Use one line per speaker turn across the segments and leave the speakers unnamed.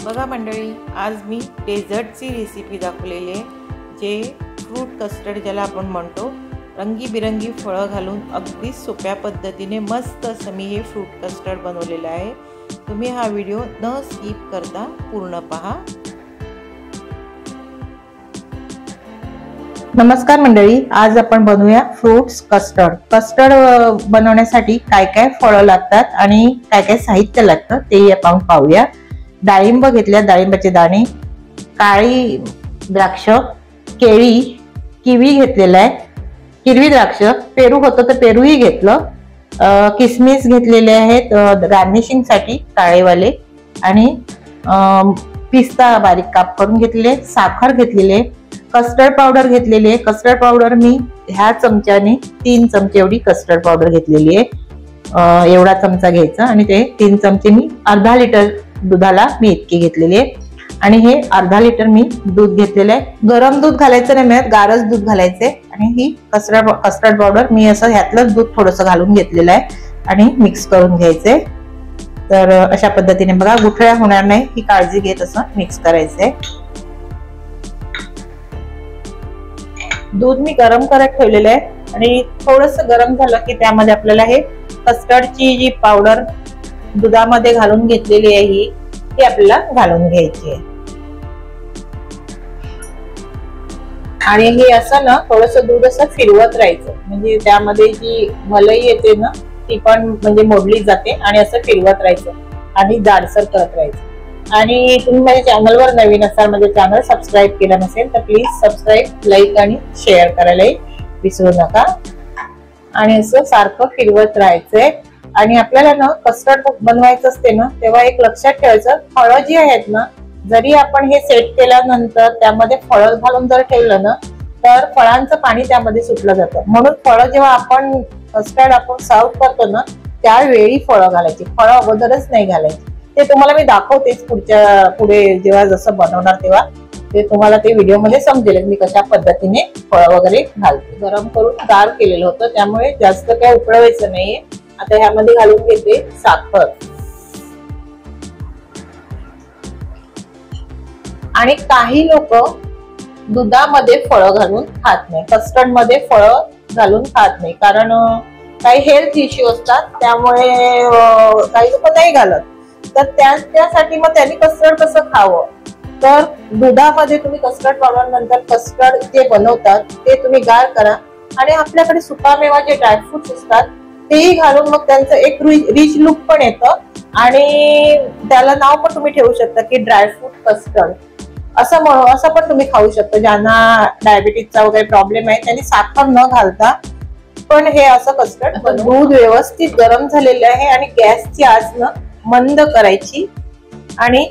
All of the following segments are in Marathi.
बघा मंडळी, आज मी डेझर्टची रेसिपी दाखवलेली आहे, जे फ्रूट कस्टर्ड ज्याला आपण म्हणतो. रंगीबिरंगी फळं घालून अगदी सोप्या पद्धतीने मस्त असं मी हे फ्रूट कस्टर्ड बनवलेलं आहे. तुम्ही हा व्हिडिओ न स्किप करता पूर्ण पहा. नमस्कार मंडळी, आज आपण बनवूया फ्रूट्स कस्टर्ड. कस्टर्ड बनवण्यासाठी काय काय फळं लागतात आणि काय काय साहित्य लागतं ते आपण पाहूया. डाळिंब घेतल्या, डाळिंबाचे दाणे, काळी द्राक्ष, केळी, किवी घेतलेला आहे, हिरवी द्राक्ष, पेरू होतं तर पेरूही घेतलं, किसमिस घेतलेले आहेत गार्निशिंग साठी काळेवाले, आणि पिस्ता बारीक काप करून घेतलेले, साखर घेतलेले, कस्टर्ड पावडर घेतलेली आहे. कस्टर्ड पावडर मी ह्या चमच्याने 3 चमचे एवढी कस्टर्ड पावडर घेतलेली आहे. एवढा चमचा घ्यायचा आणि ते 3 चमचे मी अर्धा लिटर दुधाला मी इतकी घेतलेली आहे. आणि हे अर्धा लिटर मी दूध घेतलेलं आहे. गरम दूध घालायचं नाही, मिळत गारच दूध घालायचंय. आणि ही कस्टर्ड पावडर मी असं ह्यातलंच दूध थोडंसं घालून घेतलेलं आहे आणि मिक्स करून घ्यायचंय. तर अशा पद्धतीने बघा, गुठळ्या होणार नाही ही काळजी घेत असं मिक्स करायचंय. दूध मी गरम करत ठेवलेलं आहे आणि थोडस गरम झालं की त्यामध्ये आपल्याला हे कस्टर्डची जी पावडर दुधामध्ये घालून घेतलेली आहे ही आपल्याला घालून घ्यायची आहे. आणि हे असं ना थोडस दूध असं फिरवत राहायचं, म्हणजे त्यामध्ये जी मलाई येते ना ती पण म्हणजे मोडली जाते. आणि असं फिरवत राहायचं आणि जाडसर करत राहायचं. आणि तुम्ही माझ्या चॅनलवर नवीन असाल, माझे चॅनल सबस्क्राईब केलं नसेल तर प्लीज सबस्क्राईब, लाईक आणि शेअर करायलाही विसरू नका. आणि असं सारखं फिरवत राहायचंय. आणि आपल्याला ना कस्टर्ड बनवायचं असते ना तेव्हा एक लक्षात ठेवायचं, फळं जी आहेत ना, जरी आपण हे सेट केल्यानंतर त्यामध्ये फळं घालून जर ठेवलं ना तर फळांचं पाणी त्यामध्ये सुटलं जातं. म्हणून फळं जेव्हा आपण कस्टर्ड आपण सर्व करतो ना त्यावेळी फळं घालायची, फळं अगोदरच नाही घालायची. ते तुम्हाला मी दाखवतेच पुढे जेव्हा जसं बनवणार तेव्हा ते तुम्हाला ते व्हिडिओ मध्ये समजेल मी कशा पद्धतीने फळं वगैरे घालते. गरम करून गार केलेलं होतं त्यामुळे जास्त काही उकळवायचं नाहीये. आता ह्यामध्ये घालून घेते साखर. आणि काही लोक दुधामध्ये फळं घालून खात नाही, कस्टर्ड मध्ये फळं घालून खात नाही, कारण काही हेल्थ इश्यू असतात त्यामुळे काही लोक नाही घालत. तर त्यासाठी मग त्यांनी कस्टर्ड कसं खावं, तर दुधामध्ये तुम्ही कस्टर्ड पावडर नंतर कस्टर्ड जे बनवतात ते तुम्ही गार करा. आणि आपल्याकडे सुकामेवा जे ड्रायफ्रुट्स असतात तेही घालून मग त्यांचं एक रिच लुक पण येतं. आणि त्याला नाव पण तुम्ही ठेवू शकता की ड्रायफ्रूट कस्टर्ड असं पण तुम्ही खाऊ शकता. ज्यांना डायबिटीजचा वगैरे प्रॉब्लेम आहे त्यांनी साखर न घालता पण हे असं कस्टर्ड. दूध व्यवस्थित गरम झालेलं आहे आणि गॅसची आच न मंद करायची. आणि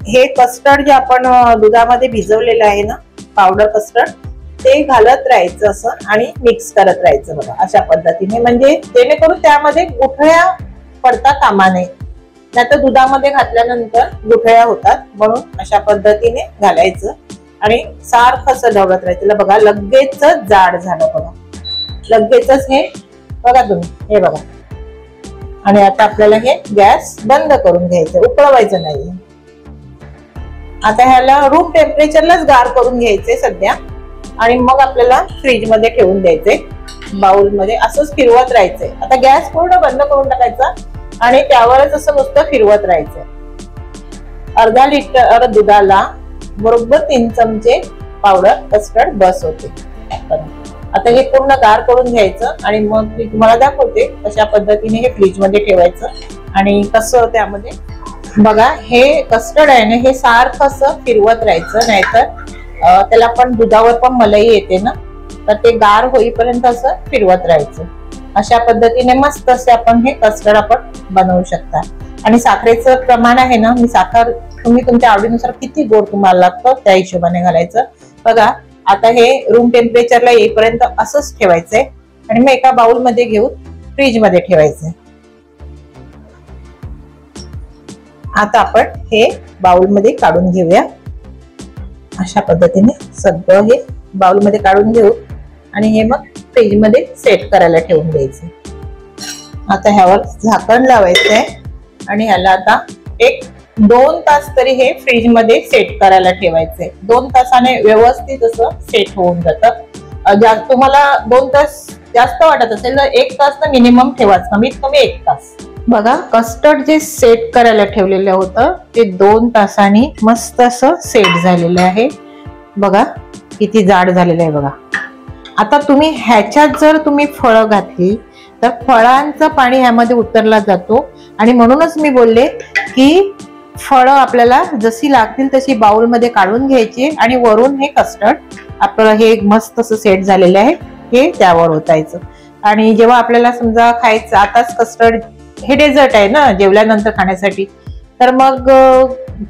हे कस्टर्ड जे आपण दुधामध्ये भिजवलेलं आहे ना पावडर कस्टर्ड ते घालत राहायचं असं आणि मिक्स करत राहायचं बघा अशा पद्धतीने, म्हणजे जेणेकरून त्यामध्ये गुठळ्या पडता कामा नये. नाहीतर दुधामध्ये घातल्यानंतर गुठळ्या होतात, म्हणून अशा पद्धतीने घालायचं आणि सारखं असं ढवळत राहायचं. बघा लगेच जाड झालं बघा, लगेचच हे बघा तुम्ही हे बघा. आणि आता आपल्याला हे गॅस बंद करून घ्यायचं, उकळवायचं नाही. आता ह्याला रूम टेम्परेचरलाच गार करून घ्यायचंय सध्या. आणि मग आपल्याला फ्रीज मध्ये ठेवून द्यायचंय बाउल मध्ये, असंच फिरवत राहायचंय. आता गॅस पूर्ण बंद करून टाकायचा आणि त्यावरच असं नुसतं फिरवत राहायचंय. अर्धा लिटर दुधाला बरोबर 3 चमचे पावडर कस्टर्ड बस होते. आता हे पूर्ण गार करून घ्यायचं आणि मग मी तुम्हाला दाखवते कशा पद्धतीने हे फ्रीज मध्ये ठेवायचं आणि कसं त्यामध्ये. बघा हे कस्टर्ड आहे ना, हे सारखं असं फिरवत राहायचं, नाहीतर त्याला पण दुधावर पण मलाई येते ना, तर ते गार होईपर्यंत असं फिरवत राहायचं. अशा पद्धतीने मस्त असे आपण हे कस्टर्ड आपण बनवू शकता. आणि साखरेचं प्रमाण आहे ना, मी साखर तुम्ही तुमच्या आवडीनुसार किती गोड तुम्हाला लागतं त्या हिशोबाने घालायचं. बघा आता हे रूम टेम्परेचरला येईपर्यंत असंच ठेवायचंय आणि मग एका बाउल मध्ये घेऊन फ्रीज मध्ये ठेवायचंय. आता आपण हे बाउल मध्ये काढून घेऊया. अशा पद्धतीने सगळं हे बाउल मध्ये काढून घेऊ आणि हे मग फ्रीज मध्ये सेट करायला ठेवून द्यायचं. आता ह्यावर झाकण लावायचंय आणि ह्याला आता एक 2 तास तरी हे फ्रीज मध्ये सेट करायला ठेवायचंय. 2 तासाने व्यवस्थित असं सेट होऊन जातं. तुम्हाला 2 तास जास्त वाटत असेल तर 1 तास तर मिनिमम ठेवाच, कमीत कमी 1 तास. बघा कस्टर्ड जे सेट करायला ठेवलेलं होतं ते 2 तासांनी मस्त असं सेट झालेलं आहे. बघा किती जाड झालेलं आहे बघा. आता तुम्ही ह्याच्यात जर तुम्ही फळं घातली तर फळांचं पाणी ह्यामध्ये उतरला जातो आणि म्हणूनच मी बोलले की फळं आपल्याला जशी लागतील तशी बाउल मध्ये काढून घ्यायची आणि वरून हे कस्टर्ड आपल्याला हे मस्त असं सेट झालेलं आहे हे त्यावर ओतायचं. आणि जेव्हा आपल्याला समजा खायचं, आताच कस्टर्ड हे डेझर्ट आहे ना जेवल्यानंतर खाण्यासाठी, तर मग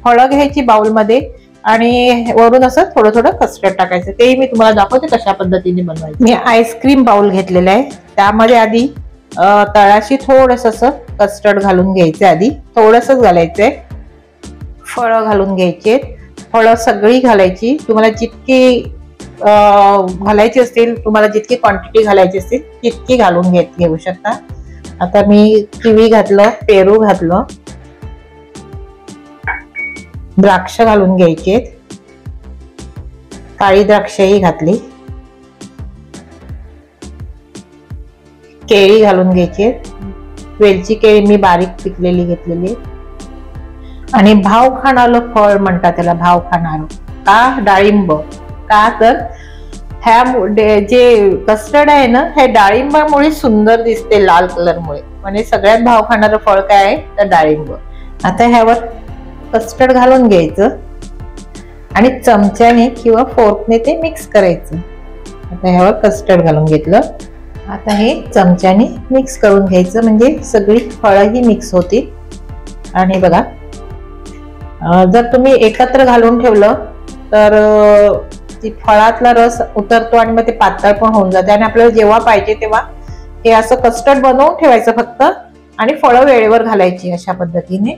फळं घ्यायची बाउल मध्ये आणि वरून असं थोडं थोडं कस्टर्ड टाकायचं. तेही मी तुम्हाला दाखवते कशा पद्धतीने बनवायचं. मी आईस्क्रीम बाउल घेतलेला आहे, त्यामध्ये आधी तळाशी थोडस असं कस्टर्ड घालून घ्यायचं. आधी थोडंसंच घालायचंय. फळं घालून घ्यायचे, फळं सगळी घालायची. तुम्हाला जितकी घालायची असतील, तुम्हाला जितकी क्वांटिटी घालायची असतील तितकी घालून घेऊ शकता. आता मी किवी घातलं, पेरू घातलं, द्राक्ष घालून घ्यायचे, काळी द्राक्षही घातली, केळी घालून घ्यायची. वेलची केळी मी बारीक पिकलेली घेतलेली. आणि भाव खाणारं फळ म्हणतात त्याला, भाव खाणारं का डाळिंब. का तर ह्या जे कस्टर्ड आहे ना हे डाळिंबामुळे सुंदर दिसते, लाल कलरमुळे. म्हणजे सगळ्यात भाव खाणारं फळ काय आहे तर डाळिंब. आता ह्यावर कस्टर्ड घालून घ्यायचं आणि चमच्याने किंवा फोर्कने ते मिक्स करायचं. आता ह्यावर कस्टर्ड घालून घेतलं. आता हे चमच्याने मिक्स करून घ्यायचं म्हणजे सगळी फळंही मिक्स होतील. आणि बघा जर तुम्ही एकत्र घालून ठेवलं तर ती फळातला रस उतरतो आणि मग ते पातळ पण होऊन जाते. आणि आपल्याला जेव्हा पाहिजे तेव्हा हे असं कस्टर्ड बनवून ठेवायचं फक्त आणि फळं वेळेवर घालायची अशा पद्धतीने.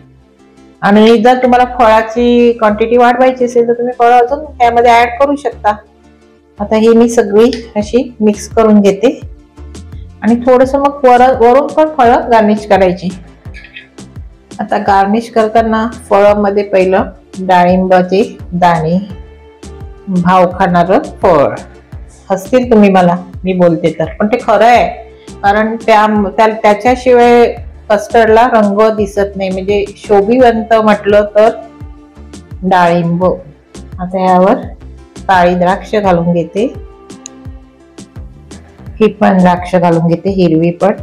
आणि जर तुम्हाला फळाची क्वांटिटी वाढवायची असेल तर तुम्ही फळं अजून त्यामध्ये ऍड करू शकता. आता ही मी सगळी अशी मिक्स करून घेते आणि थोडस मग वरून पण फळं गार्निश करायची. आता गार्निश करताना फळामध्ये पहिलं डाळिंबाचे दाणे, भाव खाणारं फळ. हसतील तुम्ही मला मी बोलते तर, पण ते खरं आहे. कारण त्याच्याशिवाय कस्टर्डला रंग दिसत नाही. म्हणजे शोभिवंत म्हटलं तर डाळिंब. आता यावर काळी द्राक्ष घालून घेते, ही पण द्राक्ष घालून घेते, हिरवी पण.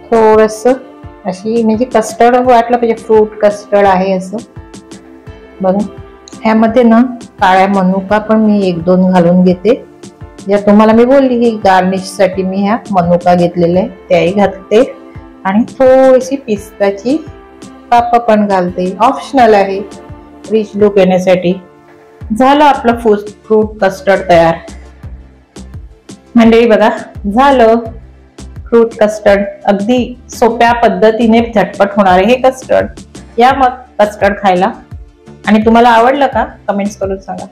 थोडस अशी म्हणजे कस्टर्ड वाटलं पाहिजे, फ्रूट कस्टर्ड आहे असं. बघा ह्यामध्ये ना काळ्या मनुका पण मी 1-2 घालून घेते. ज्या तुम्हाला मी बोलली की गार्निश साठी मी ह्या मनुका घेतलेल्या आहे त्याही घालते. आणि थोडीशी पिस्ताची काप पण घालते, ऑप्शनल आहे, रिच लुक येण्यासाठी. झालं आपलं फ्रूट कस्टर्ड तयार. मंडळी बघा झालं फ्रूट कस्टर्ड. अगदी सोप्या पद्धतीने झटपट होणारे हे कस्टर्ड. या मग कस्टर्ड खायला. आणि तुम्हाला आवडलं का कमेंट्स करून सांगा.